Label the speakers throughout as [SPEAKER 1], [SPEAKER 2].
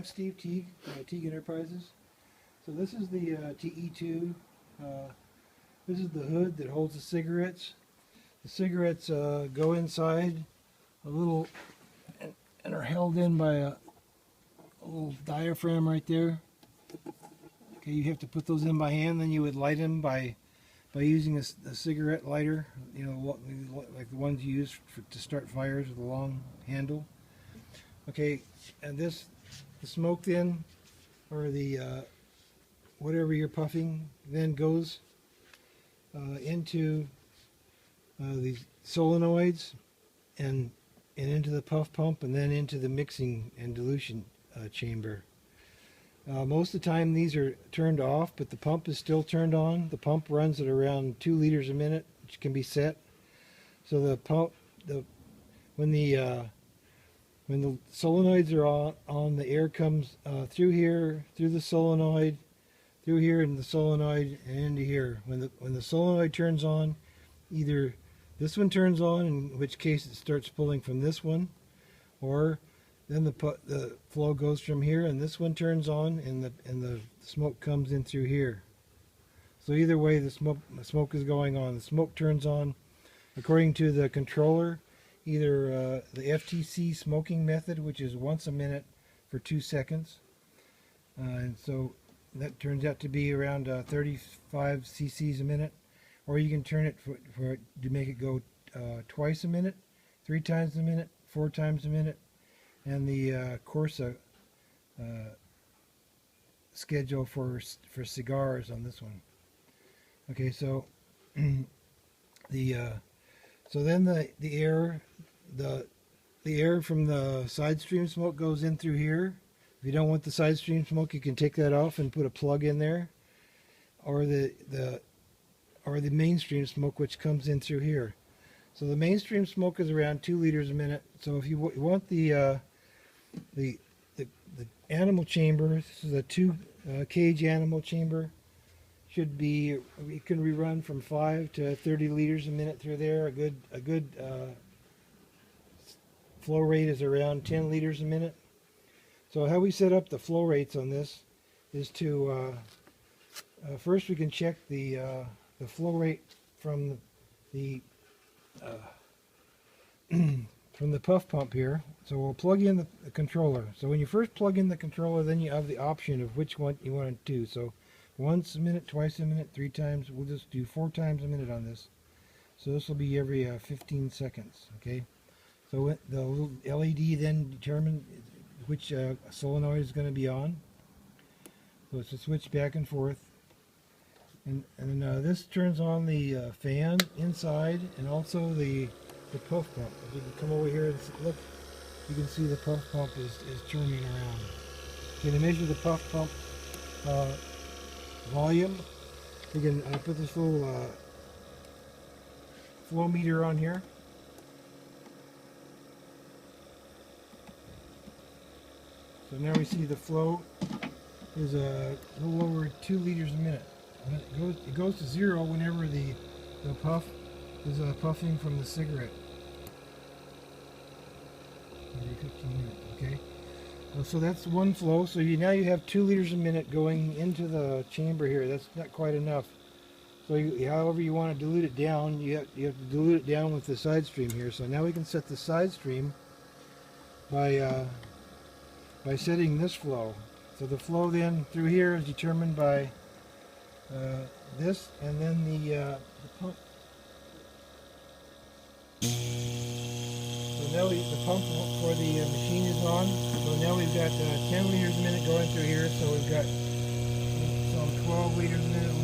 [SPEAKER 1] Steve Teague, Teague Enterprises. So this is the TE-2. This is the hood that holds the cigarettes. The cigarettes go inside a little and are held in by a little diaphragm right there. Okay, you have to put those in by hand. Then you would light them by using a cigarette lighter. You know, like the ones you use to start fires with a long handle. Okay, and the smoke then, or the whatever you're puffing, then goes into these solenoids and into the puff pump, and then into the mixing and dilution chamber. Most of the time these are turned off, but the pump is still turned on. The pump runs at around 2 liters a minute, which can be set. So the pump, when the solenoids are on, the air comes through here, through the solenoid, through here, and the solenoid, and into here. When the solenoid turns on, either this one turns on, in which case it starts pulling from this one, or then the flow goes from here, and this one turns on, and the smoke comes in through here. So either way, the smoke is going on. The smoke turns on according to the controller, either the FTC smoking method, which is once a minute for 2 seconds, and so that turns out to be around 35 cc's a minute, or you can turn it to make it go twice a minute, 3 times a minute, 4 times a minute, and the Corsa schedule for cigars on this one. Okay, so so then the air from the side stream smoke goes in through here. If you don't want the side stream smoke, you can take that off and put a plug in there, or the mainstream smoke, which comes in through here. So the mainstream smoke is around 2 liters a minute. So if you want the animal chamber, this is a 2 cage animal chamber. Should be, it can rerun from 5 to 30 liters a minute through there. A good flow rate is around 10 liters a minute. So how we set up the flow rates on this is to first we can check the flow rate from the from the puff pump here. So we'll plug in the controller. So when you first plug in the controller, then you have the option of which one you want to do. So once a minute, twice a minute, 3 times. We'll just do 4 times a minute on this. So this will be every 15 seconds. Okay. So the little LED then determines which solenoid is going to be on. So it's a switch back and forth. And this turns on the fan inside, and also the puff pump. If you can come over here and look, you can see the puff pump is turning around. Okay, to measure the puff pump volume, you can put this little flow meter on here. So now we see the flow is a little over 2 liters a minute. And it goes to 0 whenever the puff is puffing from the cigarette. Every 15 minutes, okay? So that's one flow. So now you have 2 liters a minute going into the chamber here. That's not quite enough. So however you want to dilute it down, you have to dilute it down with the side stream here. So now we can set the side stream by setting this flow. So the flow then through here is determined by this, and then the pump. So now the pump for the machine is on. So now we've got 10 liters a minute going through here. So we've got some 12 liters a minute,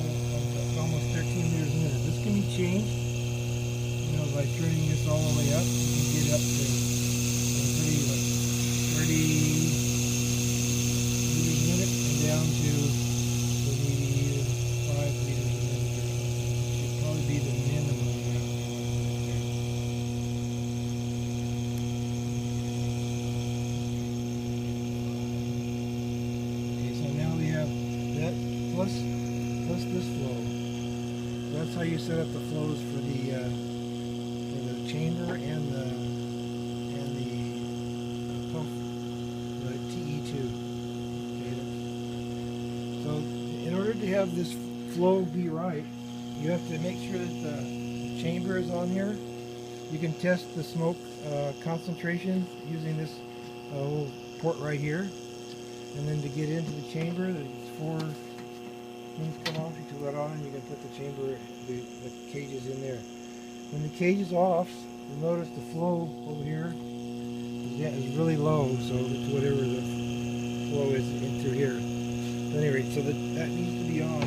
[SPEAKER 1] almost 13 liters a minute. This can be changed, you know, by turning this all the way up. You can get up to 30 liters a minute, and down to 5 liters a minute or something. Should probably be the minimum amount. Okay, so now we have that plus this flow. So that's how you set up the flows for the chamber and the puff, the TE-2. So in order to have this flow be right, you have to make sure that the chamber is on here. You can test the smoke concentration using this little port right here. And then to get into the chamber, there's 4 things come off. You tool that on and you can put the chamber, the cages in there. When the cage is off, you'll notice the flow over here is really low, so it's whatever the flow is into here. But anyway, so that needs to be off.